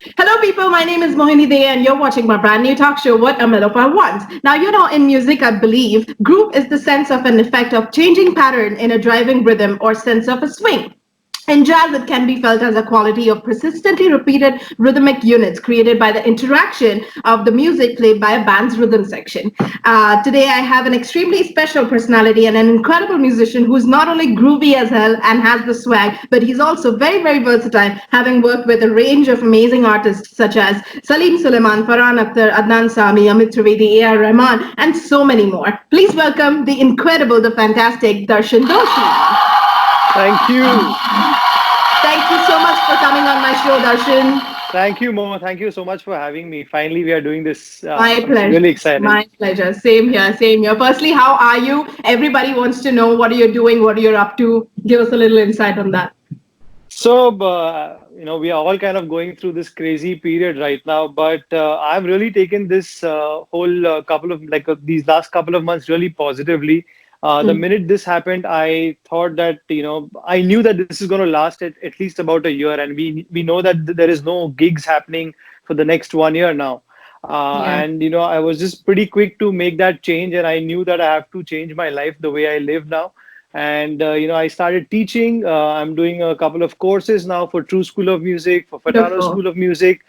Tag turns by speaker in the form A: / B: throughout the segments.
A: Hello, people. My name is Mohini Dey, and you're watching my brand new talk show, What a Melopa Wants. Now, in music, I believe groove is the sense of an effect of changing pattern in a driving rhythm or sense of a swing. In jazz, it can be felt as a quality of persistently repeated rhythmic units created by the interaction of the music played by a band's rhythm section. Today, I have an extremely special personality and an incredible musician who's not only groovy as hell and has the swag, but he's also very, very versatile, having worked with a range of amazing artists such as Salim Suleiman, Farhan Akhtar, Adnan Sami, Amit Trivedi, A.R. Rahman, and so many more. Please welcome the incredible, the fantastic Darshan Doshi.
B: Thank you.
A: Thank you so much for coming on my show, Darshan.
B: Thank you, Mo. Thank you so much for having me. Finally, we are doing this.
A: My
B: I'm
A: pleasure.
B: really excited.
A: My pleasure. Same here. Same here. Firstly, how are you? Everybody wants to know what are you doing, what are you up to. Give us a little insight on that.
B: We are all kind of going through this crazy period right now, but I've really taken this whole couple of these last couple of months really positively. The
A: Mm.
B: minute this happened, I thought that, I knew that this is going to last at least about a year, and we know that there is no gigs happening for the next 1 year now.
A: Yeah.
B: And I was just pretty quick to make that change, and I knew that I have to change my life the way I live now. And I started teaching. I'm doing a couple of courses now for True School of Music, for Fatano
A: Wonderful.
B: School of Music.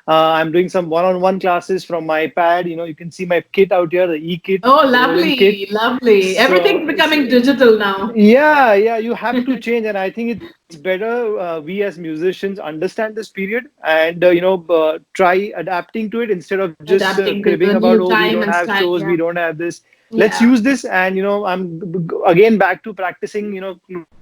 B: I'm doing some one-on-one classes from my pad. You can see my kit out here, the e-kit,
A: Oh,
B: the golden kit.
A: lovely. Lovely. Everything's
B: So,
A: becoming digital now.
B: yeah, yeah, you have to change, and I think it's better we as musicians understand this period and try adapting to it instead of just
A: Adapting to
B: cribbing
A: the
B: about,
A: new
B: oh, we
A: time
B: don't
A: and
B: have
A: style.
B: shows,
A: Yeah.
B: we don't have this. Let's
A: Yeah.
B: use this, and I'm again back to practicing,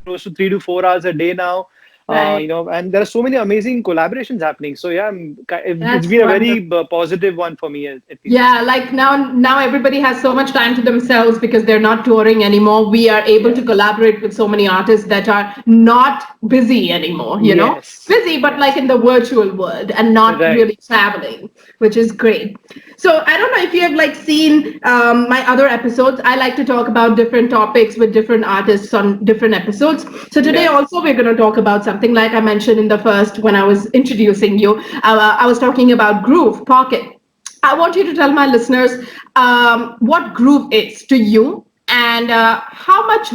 B: close to 3 to 4 hours a day now.
A: Right.
B: And there are so many amazing collaborations happening. So yeah, it's
A: That's
B: been a
A: wonderful.
B: very positive one for me at least.
A: Yeah, like now everybody has so much time to themselves because they're not touring anymore. We are able to
B: Yeah.
A: collaborate with so many artists that are not busy anymore,
B: Yes.
A: Busy, but like
B: Yes.
A: in the virtual world and not
B: Right.
A: really traveling, which is great. So I don't know if you have like seen my other episodes. I like to talk about different topics with different artists on different episodes. So today
B: Yeah.
A: also we're going to talk about something like I mentioned in the first when I was introducing you. I was talking about groove, pocket. I want you to tell my listeners what groove is to you and how much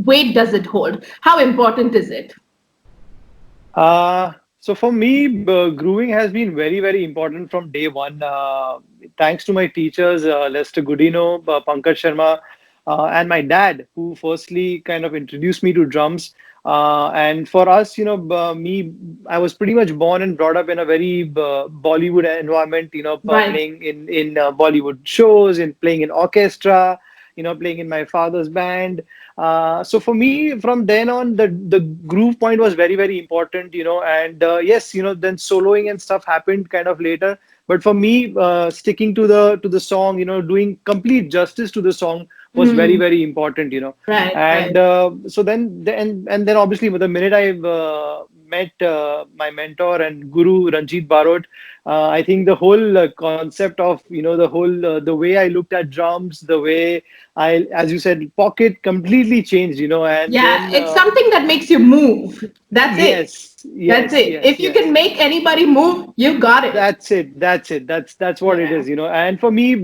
A: weight does it hold? How important is it?
B: So for me, grooving has been very, very important from day one. Thanks to my teachers, Lester Gudino, Pankaj Sharma, and my dad, who firstly kind of introduced me to drums. And for us, I was pretty much born and brought up in a very Bollywood environment,
A: Right.
B: playing in Bollywood shows, in playing in orchestra, playing in my father's band. So for me, from then on, the groove point was very, very important, and yes, then soloing and stuff happened kind of later. But for me, sticking to the song, doing complete justice to the song was very,
A: Hmm.
B: very important,
A: Right,
B: and
A: right.
B: so then obviously the minute I met my mentor and guru Ranjit Barot, I think the whole concept of the way I looked at drums, the way I, as you said, pocket completely changed, and
A: Yeah,
B: then
A: it's something that makes you move. That's it.
B: yes,
A: That's
B: yes,
A: it.
B: yes,
A: If you can
B: yes.
A: make anybody move, you got it.
B: That's it. That's it. That's what it
A: Yeah.
B: is, And for me,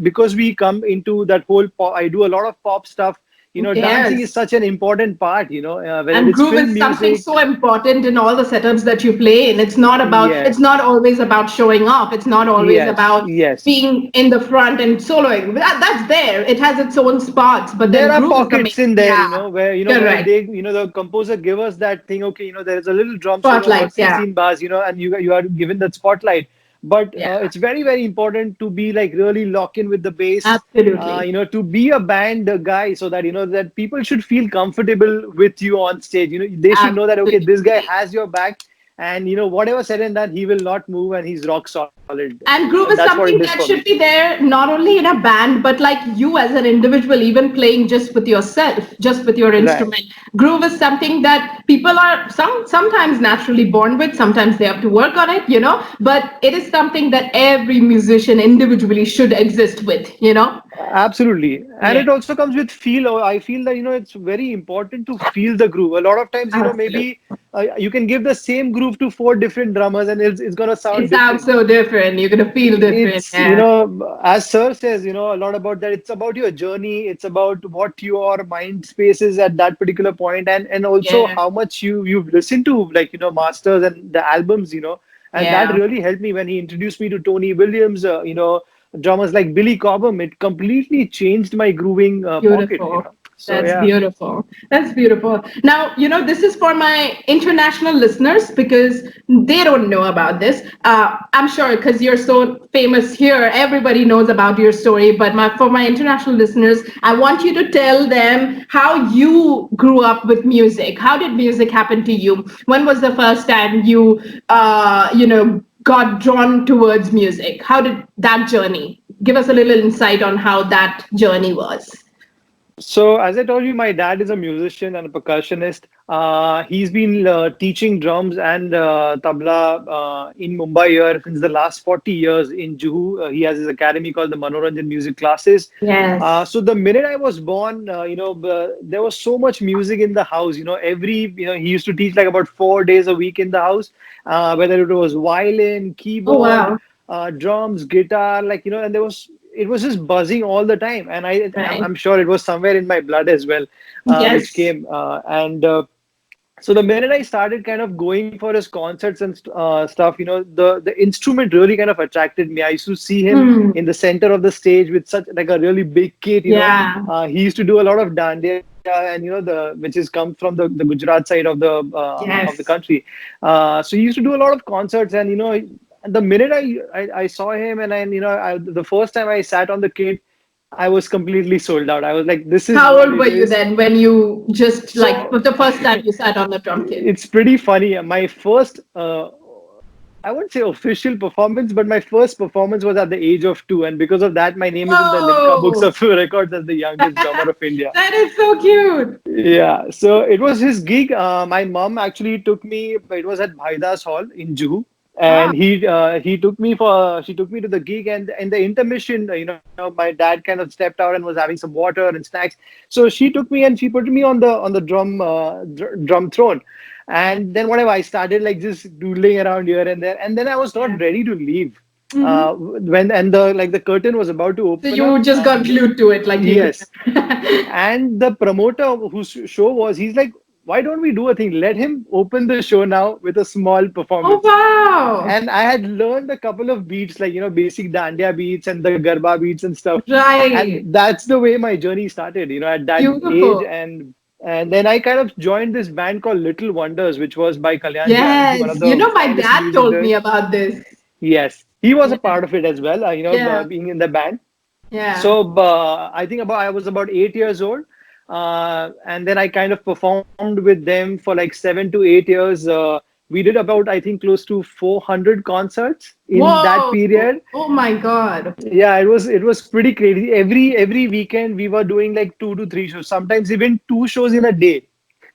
B: because we come into that whole pop, I do a lot of pop stuff. Dancing is
A: Yes.
B: such an important part, whether
A: And
B: it's
A: groove
B: film
A: is something
B: music.
A: so important in all the setups that you play in. It's
B: Yes,
A: not always about showing off. It's not always
B: yes,
A: about
B: yes.
A: being in the front and soloing. That's there. It has its own spots, but
B: There
A: then
B: are
A: groove is the main.
B: pockets in there,
A: Yeah,
B: where
A: correct.
B: the composer give us that thing. Okay, there is a little drum solo about
A: Spotlights. Yeah,
B: 16 bars, and you are given that spotlight. But
A: yeah,
B: it's very, very important to be like really lock in with the bass,
A: absolutely.
B: to be a band guy, so that that people should feel comfortable with you on stage. They should know that, okay, this guy
A: Absolutely.
B: has your back, and whatever said and done, he will not move, and he's rock solid.
A: And
B: And
A: groove is
B: that's what it
A: something
B: is
A: that
B: for me.
A: should be there not only in a band, but like you as an individual, even playing just with yourself, just with your
B: Right.
A: instrument. Groove is something that people are sometimes naturally born with, sometimes they have to work on it. But it is something that every musician individually should exist with.
B: Absolutely. And
A: Yeah,
B: it also comes with feel. I feel that, it's very important to feel the groove. A lot of times,
A: absolutely.
B: maybe you can give the same groove to four different drummers and it's going to
A: It
B: sound
A: sounds
B: different.
A: so different. You're gonna feel different.
B: It's,
A: Yeah,
B: as Sir says, a lot about that. It's about your journey. It's about what your mind space is at that particular point, and also
A: yeah,
B: how much you've listened to, like, masters and the albums, and that
A: yeah.
B: really helped me when he introduced me to Tony Williams, drummers like Billy Cobham. It completely changed my grooving pocket.
A: Beautiful.
B: So
A: That's
B: yeah.
A: beautiful. That's beautiful. Now, this is for my international listeners because they don't know about this. I'm sure because you're so famous here, everybody knows about your story. But for my international listeners, I want you to tell them how you grew up with music. How did music happen to you? When was the first time got drawn towards music? How did that journey? Give us a little insight on how that journey was.
B: So, as I told you, my dad is a musician and a percussionist. He's been teaching drums and tabla in Mumbai here since the last 40 years in Juhu. He has his academy called the Manoranjan Music Classes.
A: Yes.
B: So the minute I was born, there was so much music in the house. He used to teach like about 4 days a week in the house, whether it was violin,
A: Oh,
B: keyboard,
A: wow.
B: drums, guitar, and it was just buzzing all the time, and
A: Right.
B: I'm sure it was somewhere in my blood as well, which
A: Yes.
B: came and so the minute I started kind of going for his concerts and stuff, the instrument really kind of attracted me. I used to see him
A: Hmm.
B: in the center of the stage with such like a really big kit.
A: Yeah.
B: He used to do a lot of dandiya, and the which is come from the Gujarat side of the
A: Yes.
B: country. So he used to do a lot of concerts, and the minute I saw him, and then the first time I sat on the kit, I was completely sold out. I was like, this is
A: How
B: what
A: old were
B: it
A: you
B: is.
A: then when you just like
B: So
A: for the first time you sat on the drum kit?
B: it's pretty funny. My first, I wouldn't say official performance, but my first performance was at the age of 2. And because of that, my name is in the Limca Books
A: Whoa!
B: of Records as the youngest drummer of India.
A: That is so cute.
B: Yeah, so it was his gig. My mom actually took me. It was at Bhaidas Hall in Juhu,
A: Wow.
B: and she took me to the gig, and in the intermission, my dad kind of stepped out and was having some water and snacks. So she took me and she put me on the drum throne,
A: Yeah.
B: and then whatever I started like just doodling around here and there, and then I was not
A: Yeah.
B: ready to leave.
A: Hmm.
B: When and the curtain was about to
A: So
B: open up,
A: you just got
B: and
A: glued to it, like you.
B: yes, and the promoter whose show was, he's like, why don't we do a thing? Let him open the show now with a small
A: Oh,
B: performance.
A: wow.
B: And I had learned a couple of beats, like, basic dandiya beats and the garba beats and stuff.
A: Right.
B: And that's the way my journey started, at that age.
A: Beautiful.
B: And then I kind of joined this band called Little Wonders, which was by Kalyan Janaki, one of
A: Yes.
B: the
A: My
B: finest
A: dad
B: music
A: told me
B: directors.
A: about this.
B: Yes, he was a
A: Yeah.
B: part of it as well,
A: Yeah.
B: being in the band.
A: Yeah.
B: So I was about 8 years old, and then I kind of performed with them for like 7 to 8 years. We did about, I think, close to 400 concerts in that
A: Whoa.
B: period.
A: Oh my God.
B: Yeah, it was pretty crazy. Every weekend we were doing like 2 to 3 shows, sometimes even 2 shows in a day.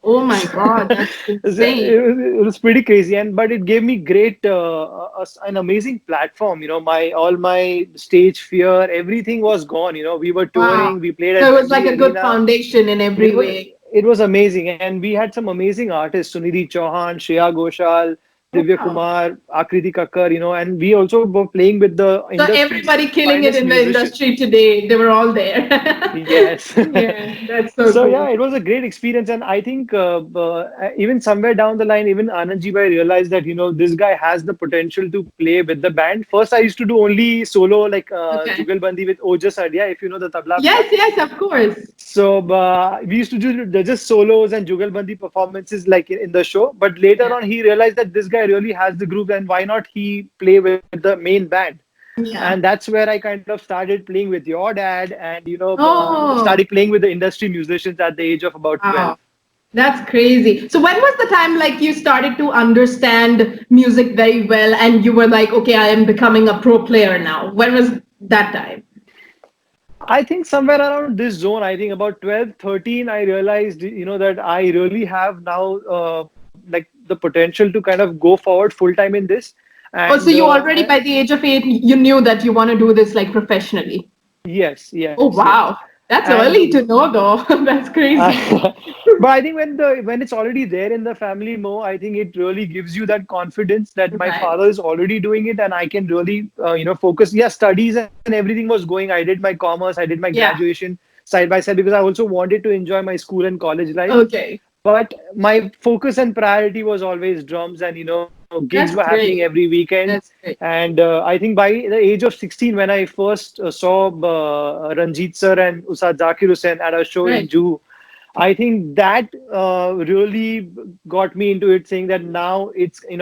A: Oh my God. That's insane.
B: It was pretty crazy, and but it gave me great an amazing platform. My all my stage fear, everything was gone. We were
A: Wow.
B: touring, we played
A: So
B: at
A: it was like
B: Wembley
A: a good
B: Arena.
A: foundation in
B: it
A: every
B: was
A: way.
B: it was amazing, and we had some amazing artists: Sunidhi Chauhan, Shreya Ghoshal, Divya
A: Wow.
B: Kumar, Akriti Kakkar. And we also were playing with the
A: So
B: industry's
A: everybody killing it
B: finest
A: in the
B: musicians.
A: industry today, they were all there.
B: Yes.
A: Yeah, that's so
B: So
A: cool.
B: yeah, it was a great experience, and I think even somewhere down the line, even Anand Ji Bhai realized that this guy has the potential to play with the band. First, I used to do only solo, like
A: Okay.
B: Jugalbandi with Ojas Adia, if you know the tabla player.
A: Yes, yes, of course.
B: So we used to do just solos and Jugalbandi performances like in the show. But later
A: Yeah.
B: on, he realized that this guy really has the groove, and why not he play with the main band? And
A: Yeah.
B: that's where I kind of started playing with your dad, and
A: Oh,
B: started playing with the industry musicians at the age of about 12.
A: wow. That's crazy. So when was the time like you started to understand music very well and you were like, okay, I am becoming a pro player now? When was that time?
B: I think somewhere around this zone, I think about 12, 13, I realized, that I really have now like the potential to kind of go forward full time in this.
A: Oh, so
B: And
A: you already by the age of 8, you knew that you want to do this like professionally.
B: Yes,
A: Oh,
B: yes, yes.
A: wow. That's early
B: And
A: to know, though. That's crazy.
B: but I think when it's already there in the family, Mo, I think it really gives you that confidence that my
A: Right.
B: father is already doing it, and I can really focus. Yeah, studies and everything was going. I did my commerce, I did my
A: Yeah.
B: graduation side by side because I also wanted to enjoy my school and college life.
A: Okay.
B: But my focus and priority was always drums, and gigs were
A: That's
B: happening every
A: great.
B: weekend.
A: That's great.
B: And I think by the age of 16, when I first saw Ranjit sir and Ustad Zakir Hussain at a show in
A: Right.
B: Juhu, I think that really got me into it, saying that now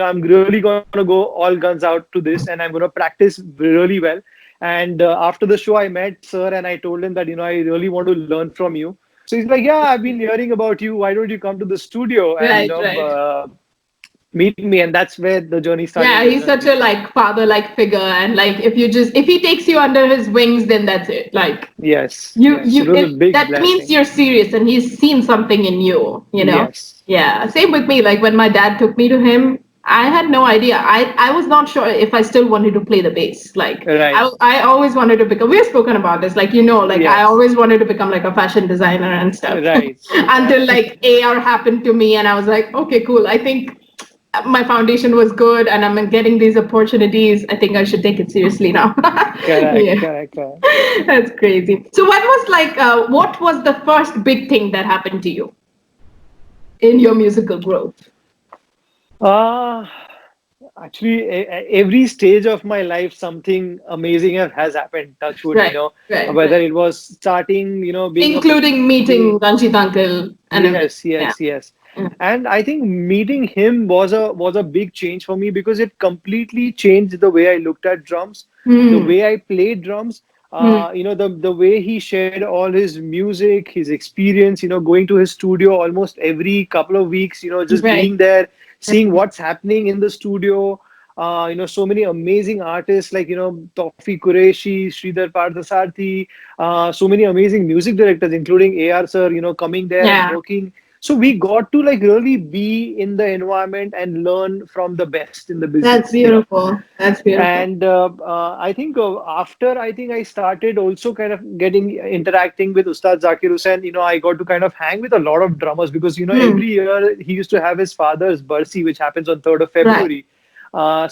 B: I'm really going to go all guns out to this, and I'm going to practice really well. And after the show, I met sir and I told him that I really want to learn from you. So he's like, yeah, I've been hearing about you. Why don't you come to the studio and
A: Right, right.
B: meet me? And that's where the journey started
A: Yeah,
B: with
A: he's such
B: Ranjit
A: a
B: sir.
A: like father-like figure, and like if he takes you under his wings, then that's it. Like
B: Yes, yes, it was a big
A: that means
B: blessing.
A: you're serious, and he's seen something in you. You know.
B: Yes,
A: Yeah. Same with me. Like when my dad took me to him, I had no idea. I was not sure if I still wanted to play the bass. Like
B: right.
A: I always wanted to become. We've spoken about this. Like like I
B: Yes,
A: always wanted to become like a fashion designer and stuff.
B: right.
A: Until like AR happened to me, and I was like, okay, cool. I think my foundation was good and I'm getting these opportunities. I think I should take it seriously now.
B: Correct,
A: Yeah,
B: correct, correct.
A: that's crazy. So, what was the first big thing that happened to you in your musical growth?
B: Uh, Actually, every stage of my life, something amazing has happened. Touch wood,
A: Right, right,
B: whether
A: right.
B: it was starting, being a
A: Including meeting Ranjit uncle and everything.
B: yes,
A: Yeah.
B: yes, yes.
A: Yeah.
B: And I think meeting him was a big change for me because it completely changed the way I looked at drums, the
A: Hmm.
B: way I played drums.
A: Hmm.
B: The way he shared all his music, his experience. Going to his studio almost every couple of weeks. Just
A: Right.
B: being there, seeing
A: Right.
B: what's happening in the studio. So many amazing artists like Tawfiq Qureshi, Sridhar Parthasarathy, so many amazing music directors, including AR sir, coming there and
A: Yeah.
B: working. So we got to like really be in the environment and learn from the best in the
A: That's
B: business.
A: beautiful. That's beautiful.
B: And I think after I think I started also kind of getting interacting with Ustad Zakir Hussain. I got to kind of hang with a lot of drummers because
A: Hmm.
B: every year he used to have his father's Barsi, which happens on 3rd of
A: Right.
B: February.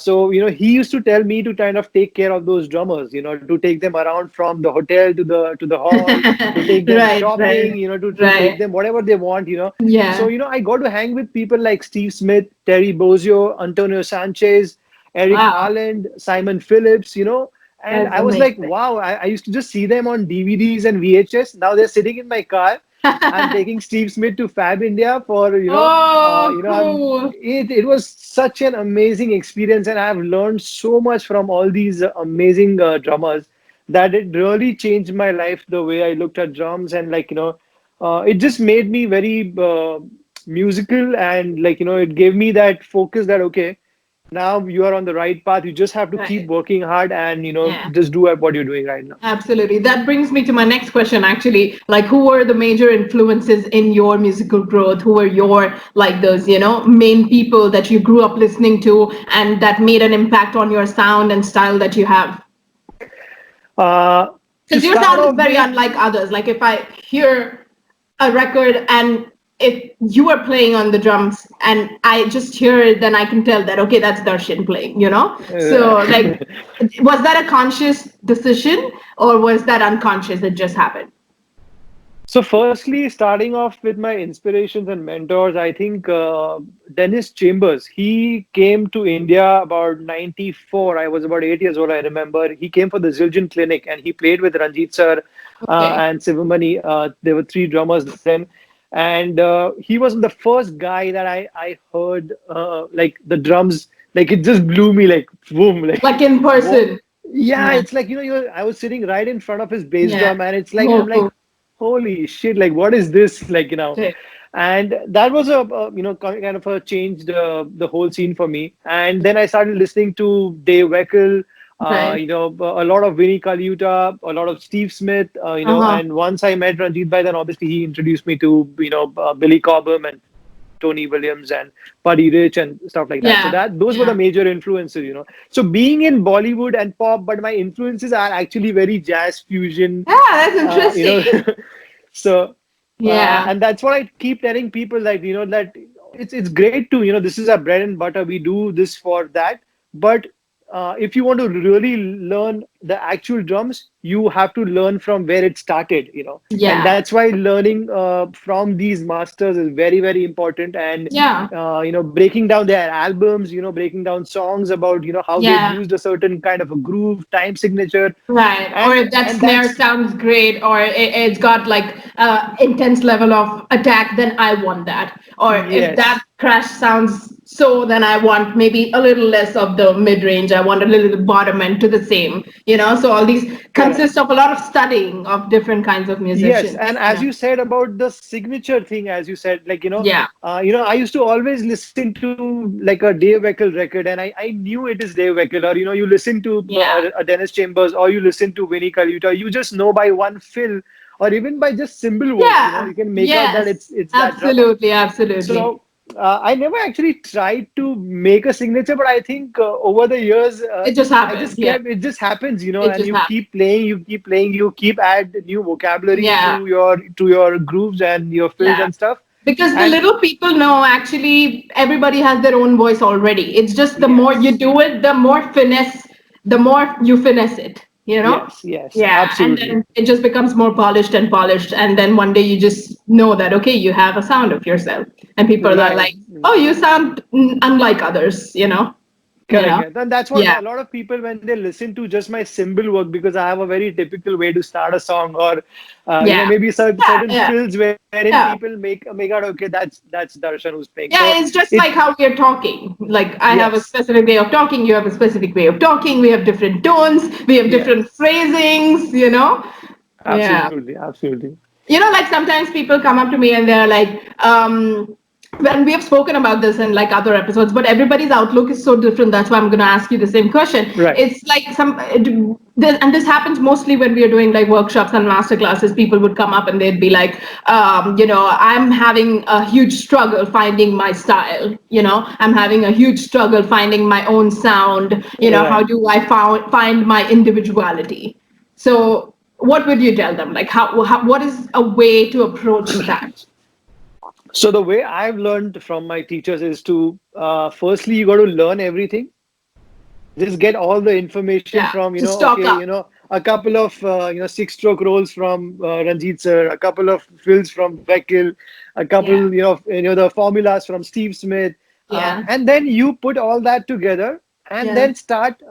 B: So he used to tell me to kind of take care of those drummers. To take them around from the hotel to the hall, to take them
A: Right.
B: shopping.
A: Right.
B: To take
A: Right.
B: them whatever they want. So
A: Yeah.
B: I got to hang with people like Steve Smith, Terry Bozzio, Antonio Sanchez, Eric
A: Wow.
B: Harland, Simon Phillips, and
A: That's
B: I was like,
A: amazing.
B: wow, I used to just see them on DVDs and VHS. Now they're sitting in my car. I'm taking Steve Smith to Fab India for,
A: Oh, cool.
B: it was such an amazing experience, and I've learned so much from all these amazing drummers that it really changed my life the way I looked at drums, and it just made me very musical, and it gave me that focus that okay, now you are on the right path. You just have to keep
A: Right.
B: working hard and
A: Yeah.
B: just do what you're doing right now.
A: Absolutely. That brings me to my next question, actually. Like, who were the major influences in your musical growth? Who were your, like, those, main people that you grew up listening to and that made an impact on your sound and style that you have?
B: uh, to
A: Because your
B: start
A: sound is
B: off
A: very
B: with,
A: unlike others. Like, if I hear a record and if you are playing on the drums and I just hear it, then I can tell that, okay, that's Darshan playing. So, like, was that a conscious decision or was that unconscious? It just happened.
B: so firstly, starting off with my inspirations and mentors, I think Dennis Chambers, he came to India about 94. I was about 8 years old, I remember. He came for the Zildjian Clinic and he played with Ranjit sir
A: Okay.
B: and Sivamani. There were three drummers then. And he was the first guy that I heard like the drums, like it just blew me like boom, like
A: Like in
B: what?
A: person.
B: Yeah,
A: Yeah.
B: it's like I was sitting right in front of his bass
A: Yeah.
B: drum, and it's like I'm
A: Oh,
B: like,
A: cool.
B: holy shit, like what is this,
A: Okay.
B: and that was kind of a changed the whole scene for me. And then I started listening to Dave Weckl,
A: Right.
B: a lot of Vinnie Colaiuta, a lot of Steve Smith,
A: Uh-huh.
B: and once I met Ranjit Bhai, then obviously he introduced me to Billy Cobham and Tony Williams and Buddy Rich and stuff like that. So
A: Yeah.
B: that those were the
A: Yeah.
B: major influences, So being in Bollywood and pop, but my influences are actually very jazz fusion,
A: Yeah, that's
B: uh, you know.
A: interesting.
B: So
A: Yeah.
B: and that's what I keep telling people, that that it's great to, this is our bread and butter. We do this for that, but if you want to really learn the actual drums, you have to learn from where it started, and
A: Yeah.
B: that's why learning from these masters is very, very important. And
A: Yeah.
B: breaking down their albums, breaking down songs about how they've
A: Yeah.
B: used a certain kind of a groove, time signature,
A: Right. Or
B: and
A: if that
B: and
A: snare
B: that's
A: sounds great, or it's got like intense level of attack, then I want that. Or if that
B: yes.
A: crash sounds so, then I want maybe a little less of the mid range. I want a little bottom end to the same. So all these consist
B: Correct.
A: of a lot of studying of different kinds of
B: Yes,
A: musicians.
B: and as
A: Yeah.
B: you said about the signature thing, as you said, like
A: Yeah.
B: I used to always listen to like a Dave Weckl record, and I knew it is Dave Weckl, or you listen to
A: Yeah.
B: a Dennis Chambers, or you listen to Vinnie Colaiuta, you just know by one fill, or even by just cymbal work,
A: Yeah.
B: you can make out that
A: Yes.
B: it's that drummer.
A: Absolutely. Absolutely.
B: So I never actually tried to make a signature, but I think over the years,
A: It just
B: I
A: happens.
B: just
A: Yeah.
B: kept it just happens,
A: It
B: and
A: just
B: you
A: happens.
B: keep playing, you keep add new vocabulary
A: Yeah.
B: to your grooves and your fills
A: Yeah.
B: and stuff.
A: Because the
B: And
A: little people know, actually everybody has their own voice already. It's just the more you
B: yes,
A: do it, the more you finesse it, you know?
B: yes,
A: Yeah. And
B: absolutely.
A: then it just becomes more polished and polished. And then one day you just know that, okay, you have a sound of yourself. And people are
B: Right.
A: like, oh, you sound unlike others, you know? You
B: Correct.
A: know?
B: Yeah. Then that's what
A: Yeah.
B: a lot of people, when they listen to just my cymbal work, because I have a very typical way to start a song, or
A: Yeah.
B: maybe
A: Yeah.
B: certain
A: Yeah.
B: fills wherein
A: Yeah.
B: people make out, okay, that's Darshan who's playing. So
A: Yeah, it's just
B: it
A: like how we're talking. Like I have a
B: yes,
A: specific way of talking, you have a specific way of talking, we have different tones, we have different
B: yes,
A: phrasings, you know? Yeah.
B: absolutely.
A: Like sometimes people come up to me and they're like, when we have spoken about this in like other episodes, but everybody's outlook is so different. That's why I'm going to ask you the same question.
B: Right.
A: It's like and this happens mostly when we are doing like workshops and master classes. People would come up and they'd be like, I'm having a huge struggle finding my style. I'm having a huge struggle finding my own sound. How
B: Right.
A: do I find my individuality? So what would you tell them? Like what is a way to approach that?
B: So the way I've learned from my teachers is to firstly, you got to learn everything. Just get all the information
A: Yeah,
B: from,
A: to stock
B: okay,
A: up.
B: a couple of six-stroke rolls from Ranjit sir, a couple of fills from Weckl, a
A: Yeah,
B: couple, the formulas from Steve Smith,
A: yeah,
B: and then you put all that together, and
A: yeah,
B: then start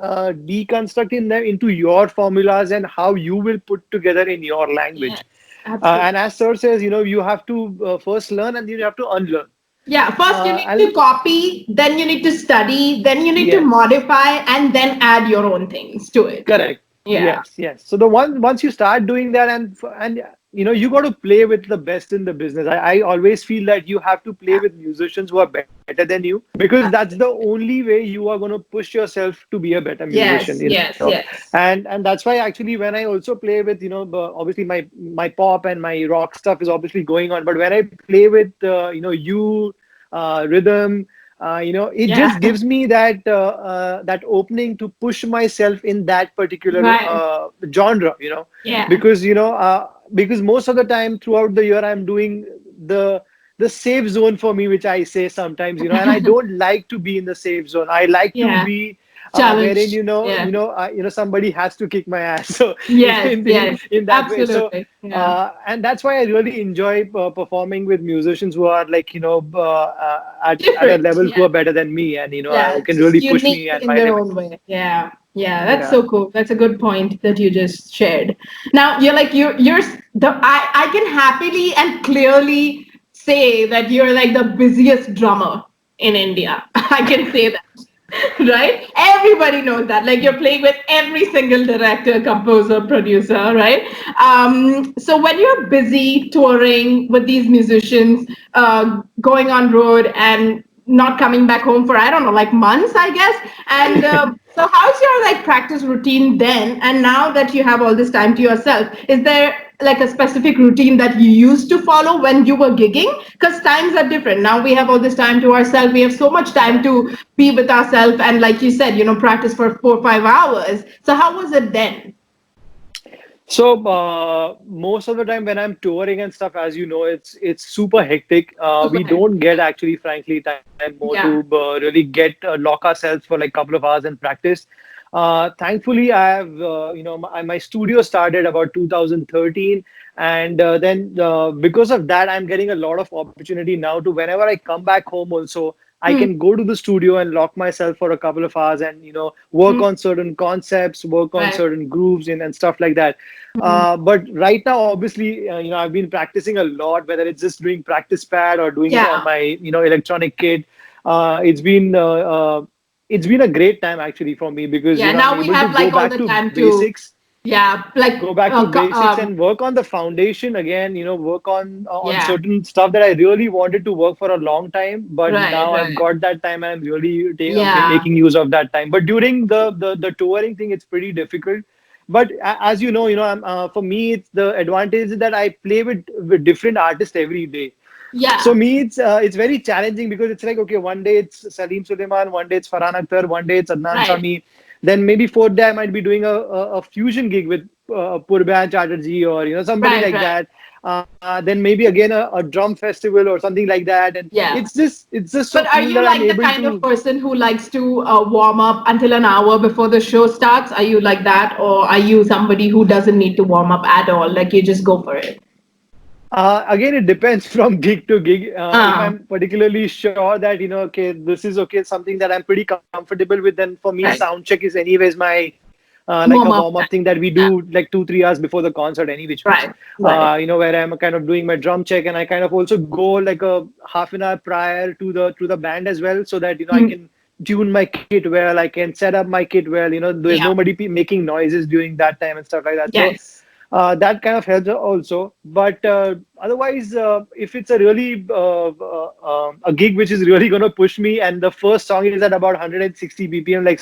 B: deconstructing them into your formulas and how you will put together in your
A: yeah,
B: language. And
A: absolutely.
B: as sir says, you have to first learn, and then you have to unlearn.
A: Yeah, first you need
B: I'll
A: to copy, then you need to study, then you need to
B: Yes.
A: modify, and then add your own things to it.
B: Correct.
A: Yeah,
B: Yes. So once you start doing that, and you got to play with the best in the business. I always feel that you have to play
A: yeah,
B: with musicians who are better than you, because that's the
A: absolutely.
B: only way you are going to push yourself to be a better musician.
A: Yes, yes, yes.
B: And that's why actually when I also play with obviously my pop and my rock stuff is obviously going on, but when I play with rhythm, it
A: Yeah,
B: just gives me that opening to push myself in that particular
A: right.
B: genre,
A: Yeah,
B: because most of the time throughout the year I'm doing the safe zone for me, which I say sometimes, and I don't like to be in the safe zone. I like to
A: yeah.
B: be wherein
A: Challenge. Yeah.
B: somebody has to kick my ass. So
A: Yes, yes,
B: in that way. So
A: absolutely. Yeah.
B: and that's why I really enjoy performing with musicians who are like at a
A: Different.
B: level who
A: Yeah.
B: are better than me, and
A: Yeah,
B: who can
A: just
B: really push
A: unique
B: me and
A: in
B: my
A: their
B: limits.
A: own way. Yeah, yeah, that's
B: Yeah.
A: so cool. That's a good point that you just shared. Now you're like you're I can happily and clearly say that you're like the busiest drummer in India. I can say that. Right? Everybody knows that. Like you're playing with every single director, composer, producer, right? So when you're busy touring with these musicians, going on road and not coming back home for, I don't know, like months, I guess. And so how's your like practice routine then? And now that you have all this time to yourself, is there like a specific routine that you used to follow when you were gigging? Because times are different. Now we have all this time to ourselves. We have so much time to be with ourselves. And like you said, practice for 4 or 5 hours. So how was it then?
B: So most of the time when I'm touring and stuff, as you know, it's super hectic. We
A: Super.
B: don't get actually, frankly, time more to
A: Yeah.
B: really get lock ourselves for like a couple of hours and practice. Thankfully, I have my studio started about 2013, and then because of that, I'm getting a lot of opportunity now to whenever I come back home also. I
A: Hmm.
B: can go to the studio and lock myself for a couple of hours and work
A: Hmm.
B: on certain concepts, work on
A: Right.
B: certain grooves and stuff like that.
A: Hmm.
B: But right now, obviously, I've been practicing a lot, whether it's just doing practice pad or doing it on
A: Yeah.
B: my electronic kit. Uh, it's been uh, uh, it's been a great time actually for me because
A: Yeah.
B: I'm
A: Now we
B: able to
A: have
B: go
A: like all
B: back
A: the
B: to
A: time to,
B: basics,
A: yeah, like,
B: go back to basics and work on the foundation again. Work on
A: yeah.
B: certain stuff that I really wanted to work for a long time, but
A: Right.
B: now I've
A: Right.
B: got that time and I'm really
A: Yeah.
B: making use of that time. But during the touring thing, it's pretty difficult. But as for me, it's the advantage is that I play with different artists every day. So
A: Yeah.
B: me, it's very challenging because it's like, okay, one day it's Salim Suleiman, one day it's Farhan Akhtar, one day it's Adnan
A: Right.
B: Sami. Then maybe fourth day I might be doing a fusion gig with Purban Chatterjee or somebody
A: Right.
B: like
A: Right.
B: that. Then maybe again a drum festival or something like that. And
A: Yeah.
B: it's just so
A: But are
B: cool
A: you
B: that I'm
A: like the
B: able
A: kind of
B: to.
A: person who likes to warm up until an hour before the show starts? Are you like that, or are you somebody who doesn't need to warm up at all? Like you just go for it?
B: Again, it depends from gig to gig. If
A: Oh,
B: I'm particularly sure that okay, this is okay, something that I'm pretty comfortable with, then for me,
A: right.
B: sound check is anyways my like a
A: Warm
B: warm
A: up
B: up
A: time.
B: thing that we
A: Yeah.
B: do like 2-3 hours before the concert, any which ways.
A: Right. Right.
B: Where I'm kind of doing my drum check, and I kind of also go like a half an hour prior to the band as well, so that I
A: Hmm.
B: can tune my kit well, I can set up my kit well. There's
A: Yeah.
B: nobody making noises during that time and stuff like that. So
A: Yes.
B: that kind of helps also. But otherwise, if it's a really a gig which is really going to push me, and the first song is at about 160 BPM, like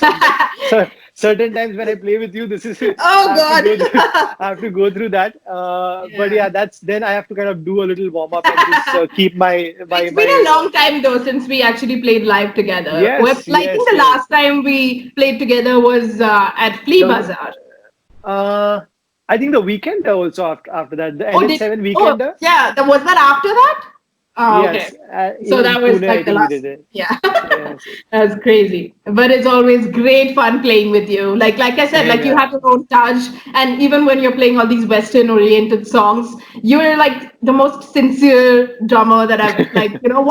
B: certain times when I play with you, this is
A: Oh
B: I have to go through,
A: God.
B: I have to go through that. But
A: Yeah.
B: yeah, that's then I have to kind of do a little warm up and just keep my my
A: It's been
B: my.
A: a long time though since we actually played live together.
B: Yes,
A: I think
B: yes,
A: the
B: yes.
A: last time we played together was at Flea
B: The
A: Bazaar.
B: uh, I think the Weekender also after that, the
A: Oh, did
B: NH7
A: oh
B: Weekender.
A: yeah, that was that after that? Oh, okay.
B: Yes,
A: So
B: in
A: that was
B: Pune, I
A: like the
B: think we did
A: last.
B: it.
A: Yeah,
B: Yes,
A: that's crazy. But it's always great fun playing with you. Like I said,
B: same
A: like you
B: here.
A: have your own touch, and even when you're playing all these Western oriented songs, you're like the most sincere drummer that I've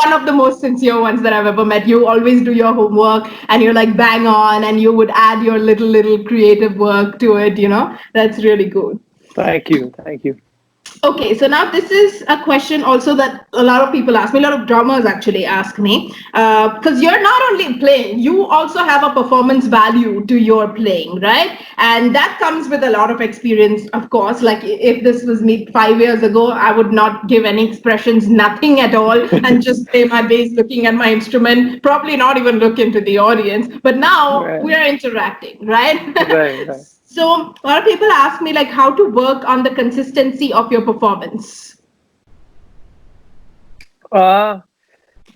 A: one of the most sincere ones that I've ever met. You always do your homework, and you're like bang on, and you would add your little creative work to it. That's really cool.
B: Thank you, thank you.
A: Okay, so now this is a question also that a lot of people ask me, a lot of drummers actually ask me, because you're not only playing, you also have a performance value to your playing, right? And that comes with a lot of experience, of course. Like if this was me 5 years ago, I would not give any expressions, nothing at all, and just play my bass looking at my instrument, probably not even look into the audience. But now we
B: Right,
A: are interacting, right?
B: right, right.
A: So a lot of people ask me like how to work on the consistency of your performance.
B: Uh,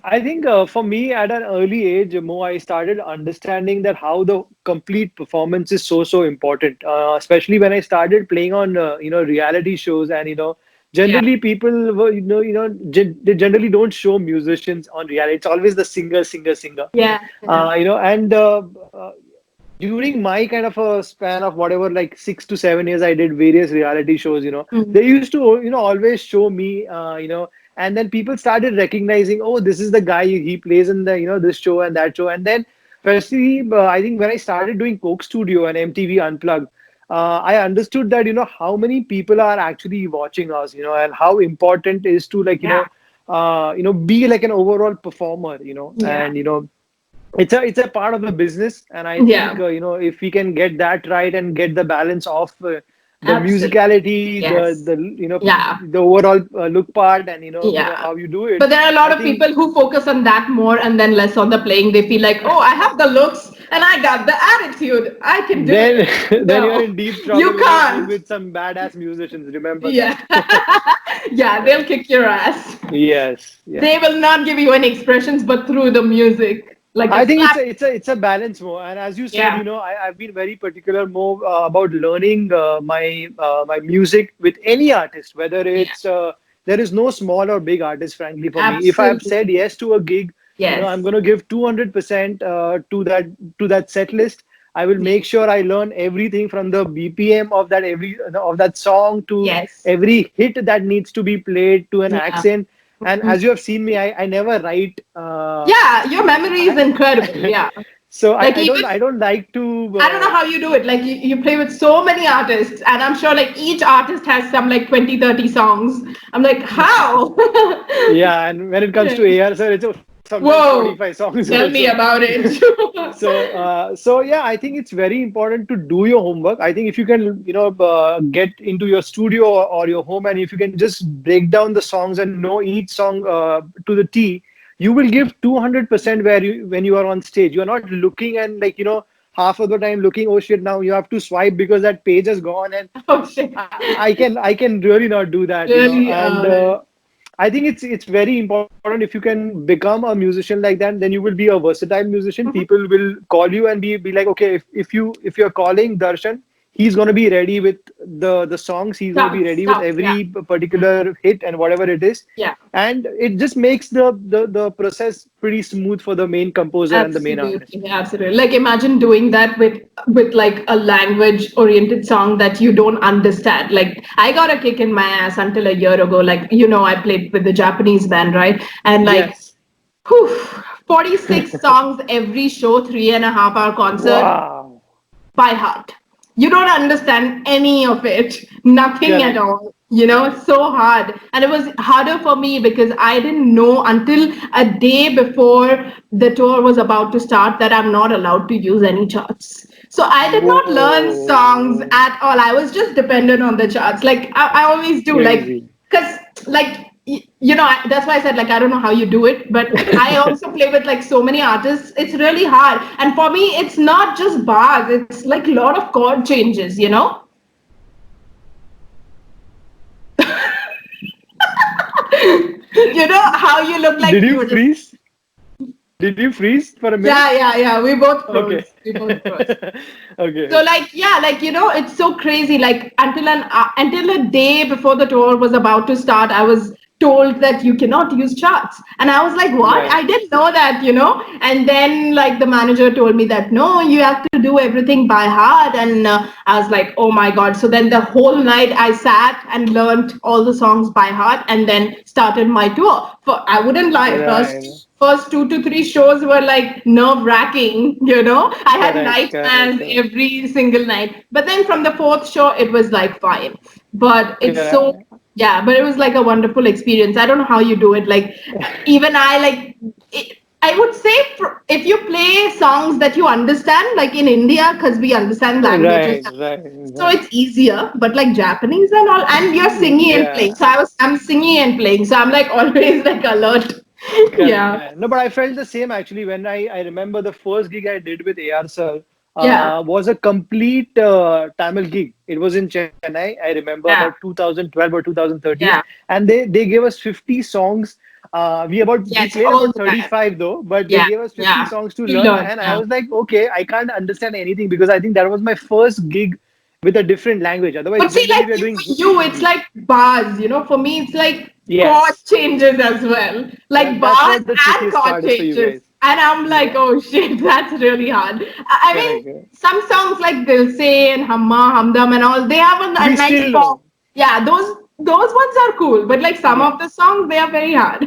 B: I think for me, at an early age, Mo, I started understanding that how the complete performance is so important. Especially when I started playing on reality shows, and
A: Yeah.
B: generally people were they generally don't show musicians on reality. It's always the singer.
A: Yeah. Yeah.
B: And during my kind of a span of whatever, like 6 to 7 years, I did various reality shows.
A: Mm.
B: They used to always show me, and then people started recognizing, oh, this is the guy, he plays in the this show and that show. And then especially I think when I started doing Coke Studio and MTV Unplugged, I understood that how many people are actually watching us, and how important it is to, like,
A: Yeah.
B: be like an overall performer,
A: Yeah.
B: and it's a part of the business. And I think
A: Yeah.
B: if we can get that right and get the balance of the
A: Absolutely.
B: musicality,
A: Yes.
B: the
A: Yeah.
B: the overall look part, and
A: Yeah.
B: how you do it.
A: But there are a
B: I
A: lot of
B: think
A: people who focus on that more and then less on the playing. They feel like, oh, I have the looks. And I got the attitude. I can do
B: Then
A: it.
B: then you're
A: No,
B: in deep trouble
A: you
B: when you're playing
A: can't.
B: with some badass musicians. Remember that.
A: Yeah. Yeah, they'll kick your ass.
B: Yes, yeah.
A: They will not give you any expressions, but through the music, like a
B: I think
A: slap.
B: it's a balance more. And as you said,
A: Yeah.
B: I've been very particular more about learning my music with any artist, whether
A: Yeah.
B: it's there is no small or big artist, frankly, for me. If I have said
A: Absolutely.
B: yes to a gig,
A: Yes.
B: I'm going to give 200% to that set list. I will make sure I learn everything from the BPM of that song to
A: Yes.
B: every hit that needs to be played to an
A: Yeah.
B: accent. And as you have seen me, I never write.
A: Yeah, your memory is incredible. Yeah.
B: So
A: Like even
B: I don't like to
A: I don't know how you do it. Like you play with so many artists, and I'm sure like each artist has some like 20, 30 songs. I'm like, how?
B: yeah, and when it comes
A: Yeah.
B: to AR sir, it's sometimes
A: Whoa.
B: 45 songs
A: Tell
B: also.
A: me about it.
B: So yeah, I think it's very important to do your homework. I think if you can get into your studio or your home, and if you can just break down the songs and know each song to the T, you will give 200% where you when you are on stage. You're not looking and half of the time looking, oh shit, now you have to swipe because that page is gone. And
A: Oh shit.
B: I can really not do that.
A: Really,
B: And I think it's very important if you can become a musician like that, then you will be a versatile musician.
A: Mhm.
B: People will call you and be like, okay, if you're calling Darshan, he's gonna be ready with the songs. He's gonna be ready with
A: Stuff. Yeah.
B: every particular hit and whatever it is,
A: Yeah.
B: and it just makes the process pretty smooth for the main composer and the main artist.
A: Absolutely, absolutely. Like imagine doing that with like a language oriented song that you don't understand. Like I got a kick in my ass until a year ago. Like I played with the Japanese band, right? And like
B: Yes.
A: whew, 46 songs every show, 3.5 hour concert
B: Wow.
A: by heart. You don't understand any of it, nothing at
B: Correct.
A: all. It's so hard. And it was harder for me because I didn't know until a day before the tour was about to start that I'm not allowed to use any charts. So I did not learn songs
B: Whoa.
A: at all. I was just dependent on the charts. Like I always do, like,
B: Crazy.
A: because, like, that's why I said, like, I don't know how you do it, but I also play with like so many artists. It's really hard. And for me, it's not just bars, it's like a lot of chord changes. You know how you look like
B: Did
A: you
B: you
A: were just.
B: freeze? Did you freeze for a minute?
A: Yeah. We both
B: Okay.
A: froze. We both froze.
B: Okay.
A: So like yeah, like it's so crazy. Like until a day before the tour was about to start, I was told that you cannot use charts, and I was like, what?
B: Right.
A: I didn't know. And then like the manager told me that no, you have to do everything by heart, and I was like, oh my god. So then the whole night I sat and learned all the songs by heart, and then started my tour. For I wouldn't lie,
B: Right.
A: first 2 to 3 shows were like nerve wracking. I had
B: Correct. Correct.
A: nightmares every single night. But then from the fourth show, it was like fine. But it's so,
B: Correct.
A: yeah, but it was like a wonderful experience. I don't know how you do it. Like, even I, like, I would say if you play songs that you understand, like in India, because we understand languages.
B: Right. Right.
A: So
B: Right.
A: it's easier, but like Japanese and all, and you're singing and playing.
B: Yeah.
A: So I'm singing and playing. So I'm like always like alert.
B: Correct.
A: Yeah.
B: Yeah. No, but I felt the same actually when I remember the first gig I did with AR Sir
A: Yeah.
B: was a complete Tamil gig. It was in Chennai. I remember
A: Yeah.
B: about 2012 or 2013,
A: Yeah.
B: and they gave us 50 songs. We
A: Yes,
B: played
A: all
B: about
A: the time.
B: 35 though, but they
A: Yeah.
B: gave us 50
A: Yeah.
B: songs to
A: You
B: learn,
A: learn.
B: and I
A: Yeah.
B: was like, okay, I can't understand anything because I think that was my first gig with a different language. Otherwise,
A: But see,
B: generally
A: like
B: we are
A: for
B: doing
A: you, it's like bars. For me, it's like chord
B: yes.
A: changes as well. Like
B: That's
A: bars
B: what the
A: and
B: trickiest
A: chord
B: part is for you
A: changes.
B: guys.
A: And I'm like,
B: Yeah.
A: oh shit, that's really hard. I mean,
B: Correct.
A: some songs like Dil Se and Hamma, Hamdam and all, they have a
B: We
A: nice
B: still
A: pop.
B: know.
A: Yeah, those ones are cool. But like some
B: Yeah.
A: of the songs, they are very hard.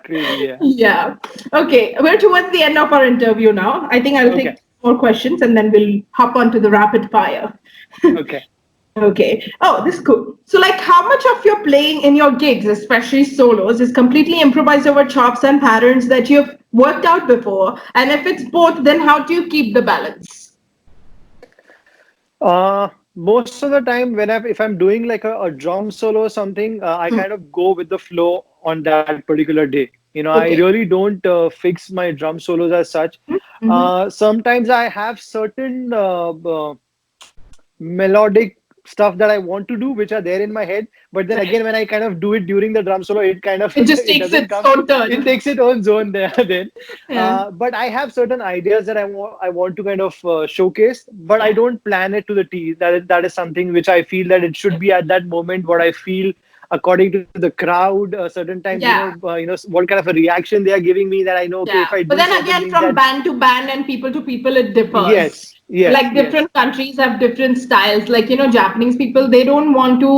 B: Crazy. Yeah.
A: Yeah. Okay, we're towards the end of our interview now. I think I'll
B: Okay.
A: take more questions and then we'll hop on to the rapid fire.
B: Okay.
A: Okay. Oh, this is cool. So, like, how much of your playing in your gigs, especially solos, is completely improvised over chops and patterns that you've worked out before? And if it's both, then how do you keep the balance?
B: Most of the time, if I'm doing like a drum solo or something, I
A: Hmm.
B: kind of go with the flow on that particular day. I
A: Okay.
B: really don't fix my drum solos as such.
A: Mhm.
B: Sometimes I have certain melodic stuff that I want to do, which are there in my head. But then
A: Right.
B: again, when I kind of do it during the drum solo, it kind of
A: It just
B: it
A: takes
B: doesn't
A: its
B: come.
A: own
B: It
A: turn.
B: takes its own zone there then.
A: Yeah.
B: But I have certain ideas that I want to kind of showcase, but I
A: Yeah.
B: don't plan it to the T. That is something which I feel that it should be at that moment. What I feel according to the crowd, certain times,
A: Yeah.
B: what kind of a reaction they are giving me. That I know, okay,
A: Yeah.
B: if I
A: But
B: do
A: then
B: certain
A: again,
B: things,
A: from
B: that
A: band to band and people to people, it differs.
B: yes, yes,
A: Like
B: yes,
A: different countries have different styles. Like, Japanese people, they don't want to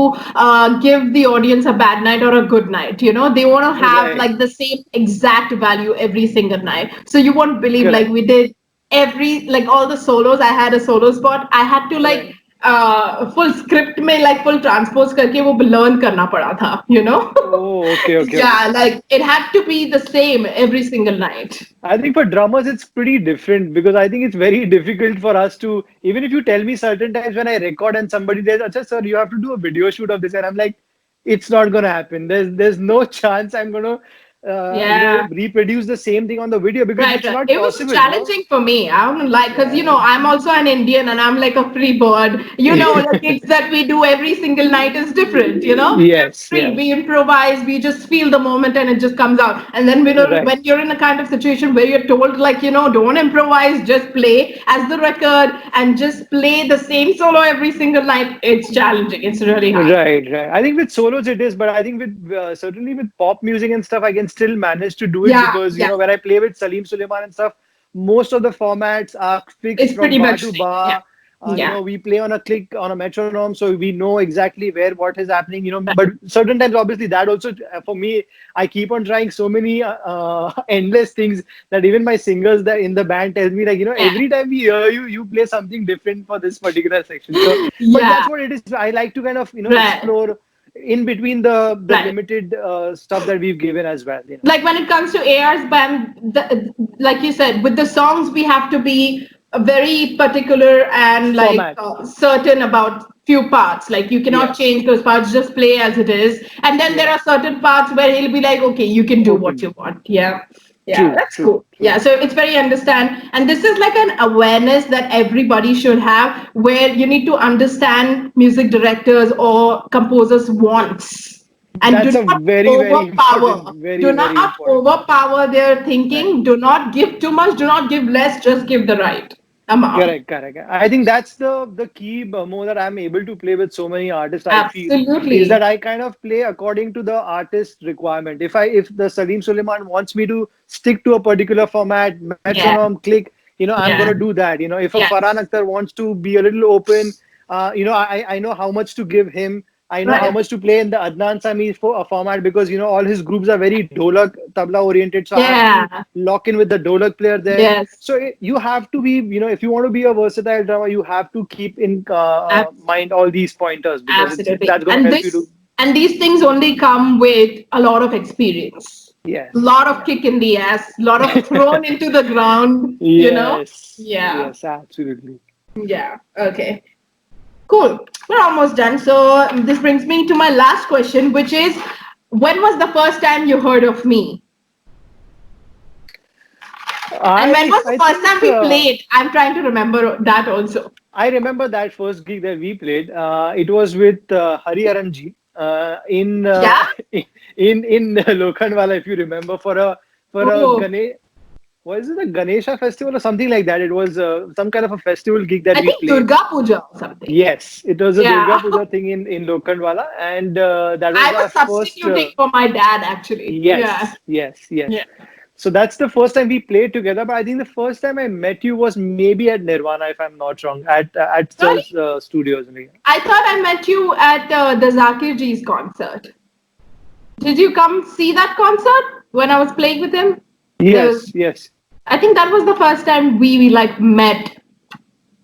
A: give the audience a bad night or a good night. They want to have
B: right,
A: like the same exact value every single night. So you won't believe, like,
B: correct,
A: we did like all the solos. I had a solo spot. I had to like
B: right.
A: full script में like full transpose करके वो learn करना पड़ा था.
B: Oh, okay, okay, okay.
A: Yeah, like it had to be the same every single night.
B: I think for drummers it's pretty different because I think it's very difficult for us to, even if you tell me certain times when I record and somebody says, "Acha sir, you have to do a video shoot of this," and I'm like, it's not gonna happen. There's no chance I'm gonna
A: Yeah.
B: reproduce the same thing on the video because
A: Right,
B: it's
A: right.
B: not
A: It was
B: possible,
A: challenging for me. I don't like, because
B: Yeah.
A: I'm also an Indian and I'm like a free bird. The gigs that we do every single night is different. We're
B: Yes,
A: free. We
B: yes.
A: improvise. We just feel the moment and it just comes out. And then
B: Right.
A: when you're in a kind of situation where you're told like, don't improvise, just play as the record and just play the same solo every single night. It's challenging. It's really hard.
B: Right, right. I think with solos it is, but I think with certainly with pop music and stuff, I can still manage to do it
A: Yeah,
B: because
A: yeah.
B: when I play with Salim Suleiman and stuff, most of the formats are fixed
A: It's
B: from
A: pretty
B: bar
A: much
B: to
A: same. Yeah.
B: bar.
A: Yeah.
B: We play on a click on a metronome, so we know exactly where what is happening. But certain times, obviously, that also for me, I keep on trying so many endless things that even my singers that in the band tell me like
A: Yeah.
B: every time we hear you, you play something different for this particular section. So but
A: Yeah.
B: that's what it is. I like to kind of
A: Right.
B: explore in between the
A: Right.
B: limited stuff that we've given as well.
A: Like when it comes to AR's band, like you said, with the songs, we have to be very particular and like
B: Format.
A: certain about few parts. Like you cannot
B: Yes.
A: change those parts, just play as it is. And then there
B: Yeah.
A: are certain parts where he'll be like, okay, you can do what
B: Open.
A: you want. Yeah. Yeah,
B: True.
A: that's
B: True.
A: cool.
B: True.
A: Yeah, so it's very understand. And this is like an awareness that everybody should have where you need to understand music directors or composers' wants and
B: That's a very very important.
A: do
B: Very very
A: not
B: important.
A: overpower their
B: Right.
A: thinking. Do not give too much, do not give less, just give the right amount.
B: Correct, correct. I think that's the key, more that I'm able to play with so many artists. I feel is that
A: Absolutely.
B: I kind of play according to the artist requirement. If the Salim Suleiman wants me to stick to a particular format,
A: Yeah.
B: metronome, click, I'm
A: Yeah.
B: gonna do that. If a Farhan
A: Yes.
B: Akhtar wants to be a little open, I know how much to give him. I know how
A: Right.
B: much to play in the Adnan Sami for a format because all his groups are very dholak tabla oriented. So I have to
A: Yeah.
B: lock in with the dholak player there.
A: Yes.
B: So you have to be, if you want to be a versatile drummer, you have to keep in mind all these pointers because
A: Absolutely.
B: that's going to help you to.
A: And these things only come with a lot of experience. A
B: Yes.
A: lot of
B: Yeah.
A: kick in the ass, a lot of thrown into the ground.
B: Yes.
A: Yeah.
B: Yes. Absolutely.
A: Yeah. Okay. Cool. We're almost done. So this brings me to my last question, which is when was the first time you heard of me? And when was the
B: I
A: first time
B: think
A: we played? I'm trying to remember that also.
B: I remember that first gig that we played. It was with Hari Aranji in
A: Yeah?
B: in Lokhandwala, if you remember, for a
A: Oh,
B: Ganesh. Was it a Ganesha festival or something like that? It was some kind of a festival gig that
A: I
B: we
A: think
B: played.
A: Durga Puja or something.
B: Yes, it was a Durga
A: Yeah.
B: Puja thing in Lokhandwala, and that was
A: I
B: our
A: was
B: first.
A: substituting for my dad actually. Yeah.
B: Yes, yes, yes.
A: Yeah.
B: So that's the first time we played together. But I think the first time I met you was maybe at Nirvana, if I'm not wrong, at
A: Really?
B: Sir's studios.
A: I thought I met you at the Zakir Ji's concert. Did you come see that concert when I was playing with him? The,
B: Yes, yes.
A: I think that was the first time we like met.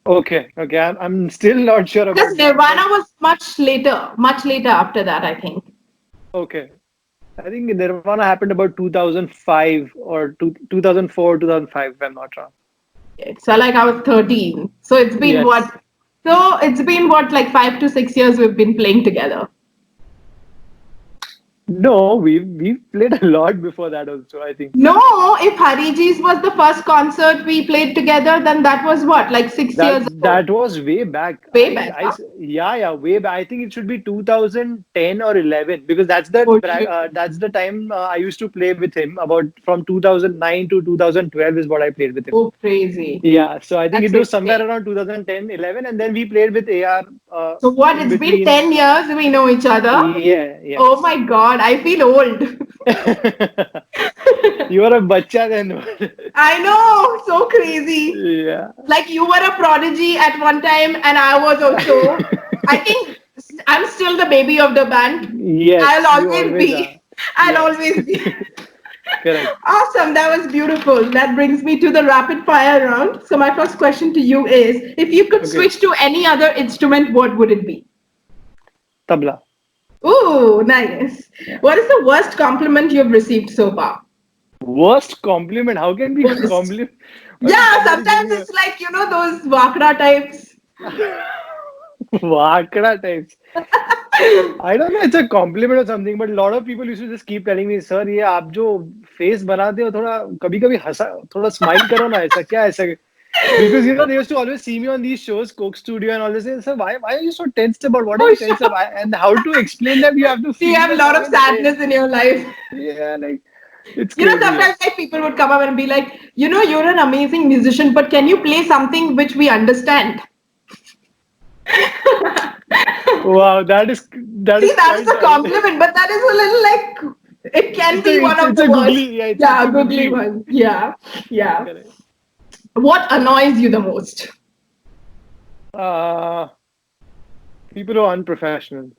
B: Okay, okay. I'm still not sure
A: Because
B: about that, but
A: Nirvana was much later after that, I think.
B: okay. I think Nirvana happened about 2005 or 2004, 2005, if I'm not wrong.
A: So like I was 13.
B: Yes.
A: So it's been what, like 5 to 6 years we've been playing together.
B: No, we've played a lot before that also, I think.
A: No, if Hariji's was the first concert we played together, then that was what, like 6 years ago?
B: That was way back.
A: Way back, huh?
B: Yeah, way back. I think it should be 2010 or 11 because
A: Oh, shit.
B: that's the time I used to play with him. About from 2009 to 2012 is what I played with him.
A: Oh, crazy.
B: Yeah, so I think
A: That's
B: it was somewhere
A: insane.
B: around 2010, 11, and then we played with AR
A: So what?
B: in
A: It's been
B: between.
A: 10 years we know each other.
B: Yeah,
A: Oh
B: yes.
A: my God, I feel old.
B: You were a bacha then.
A: I know, so crazy.
B: Yeah.
A: Like you were a prodigy at one time, and I was also. I think I'm still the baby of the band. I'll
B: Yes, you
A: always
B: always are.
A: be. I'll
B: Yes.
A: always be.
B: Correct.
A: Awesome, that was beautiful. That brings me to the rapid fire round. So my first question to you is, if you could
B: Okay.
A: switch to any other instrument, what would it be?
B: Tabla.
A: Ooh, nice. What is the worst compliment you've received so far?
B: Worst compliment. How can we
A: Worst.
B: compliment? Why would
A: Yeah,
B: somebody give
A: sometimes
B: me a
A: it's like, those Wakra types.
B: Vakra types? I don't know. It's a compliment or something, but a lot of people used to just keep telling me, "Sir, ये आप जो face बनाते हो थोड़ा कभी-कभी हंसा थोड़ा smile करो ना ऐसा क्या ऐसा?" Because they used to always see me on these shows, Coke Studio and all this. Sir, why are you so tensed about? What are
A: Oh,
B: you tense
A: sure.
B: about? And how to explain them? You have to
A: So you
B: feel
A: have a
B: the
A: lot
B: song
A: of
B: and play.
A: sadness in your life.
B: Yeah, like it's crazy. Yeah.
A: Sometimes like people would come up and be like, you're an amazing musician, but can you play something which we understand?
B: Wow, that
A: See,
B: is
A: that is
B: quite
A: a
B: nice.
A: compliment, but that is a little like, it can be one of
B: It's
A: the
B: a
A: worst.
B: googly, yeah, it's
A: Yeah,
B: a
A: googly
B: googly.
A: one. Yeah, yeah.
B: Correct.
A: What annoys you the most?
B: Uh, People who are unprofessional.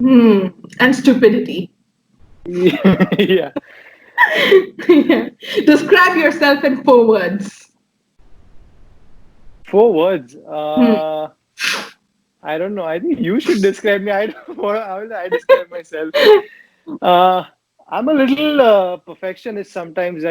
A: Hmm. And stupidity.
B: Yeah.
A: Yeah. Describe yourself in 4 words.
B: 4 words.
A: Hmm.
B: I don't know. I think you should describe me. I don't know how will I describe myself. Uh, I'm a little perfectionist sometimes.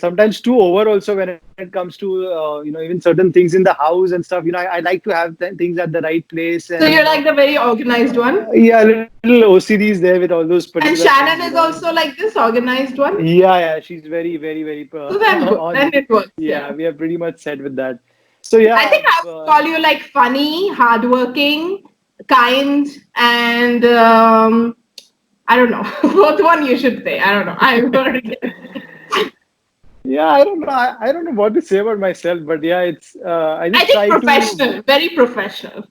B: Sometimes too over also when it comes to even certain things in the house and stuff. I like to have things at the right place,
A: So
B: and
A: you're like the very organized one.
B: yeah, a little OCDs there with all those
A: And
B: particular things.
A: Shannon is also like this organized one.
B: Yeah, she's very, very, very
A: So then good.
B: on.
A: Then it works.
B: Yeah,
A: Yeah.
B: we are pretty much set with that. So
A: I
B: yeah,
A: think I would call you like funny, hardworking, kind, and I don't know. Both one you should say. I don't know. I'm already.
B: yeah. I don't know. I don't know what to say about myself, but yeah, it's. I
A: I
B: just
A: think
B: try to.
A: professional, very professional.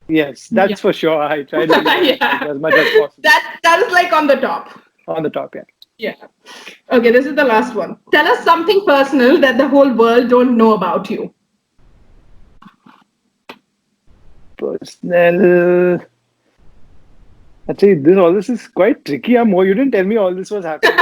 B: Yes,
A: Yeah.
B: that's for sure. I try to be
A: Yeah.
B: professional as much as possible.
A: That is like on the top.
B: On the top, yeah.
A: Yeah. Okay, this is the last one. Tell us something personal that the whole world don't know about you.
B: Personal. Actually, all this is quite tricky. You didn't tell me all this was happening.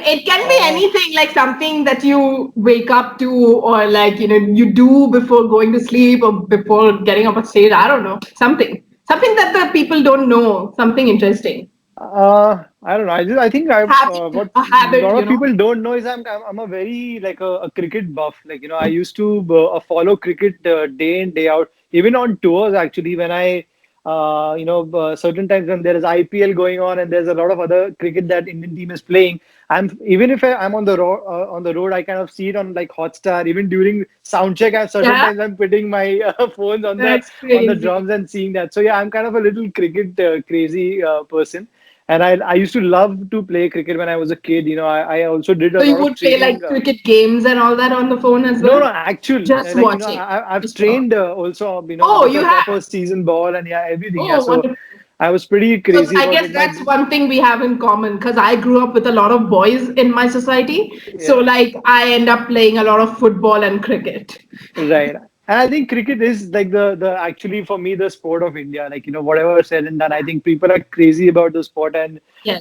A: It can be anything, like something that you wake up to, or like you do before going to sleep or before getting up on stage. I don't know, something that the people don't know, something interesting.
B: I don't know. I think I
A: Habit,
B: what
A: a
B: a
A: habit,
B: lot of people don't know is I'm a very like a cricket buff. Like I used to follow cricket day in day out, even on tours. Actually, when I certain times when there is IPL going on and there's a lot of other cricket that Indian team is playing. I'm on the road, I kind of see it on like Hotstar. Even during sound check, certain
A: Yeah,
B: times I'm putting my phones
A: that's
B: on the
A: crazy.
B: drums and seeing that. So yeah, I'm kind of a little cricket crazy person. And I used to love to play cricket when I was a kid. I also did a
A: So you
B: lot of
A: would play
B: training.
A: like cricket games and all that on the phone as
B: No,
A: well?
B: no, actual.
A: Just
B: Like,
A: watching.
B: I've
A: Just watch.
B: trained also,
A: Oh,
B: with
A: you
B: a
A: have.
B: proper season ball and yeah, everything. Yeah.
A: Oh,
B: So
A: wonderful.
B: I was pretty
A: So
B: crazy
A: I
B: about
A: guess
B: it.
A: that's one thing we have in common because I grew up with a lot of boys in my society. So
B: Yeah.
A: like I end up playing a lot of football and cricket.
B: Right. And I think cricket is like the actually for me the sport of India. Like, whatever said and done, I think people are crazy about the sport. And
A: Yes.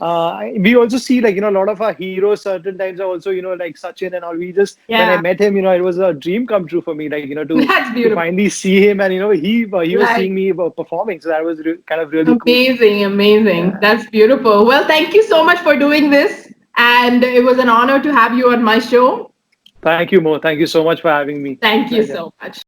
B: we also see like, a lot of our heroes certain times are also, like Sachin and all. When I
A: Yeah.
B: met him, it was a dream come true for me, like,
A: That's
B: to
A: beautiful.
B: finally see him and, he was
A: Right.
B: seeing me performing. So that was kind of really cool.
A: Amazing, amazing.
B: Yeah.
A: That's beautiful. Well, thank you so much for doing this. And it was an honor to have you on my show.
B: Thank you, Mo. Thank you so much for having me.
A: Thank you
B: Pleasure.
A: so much.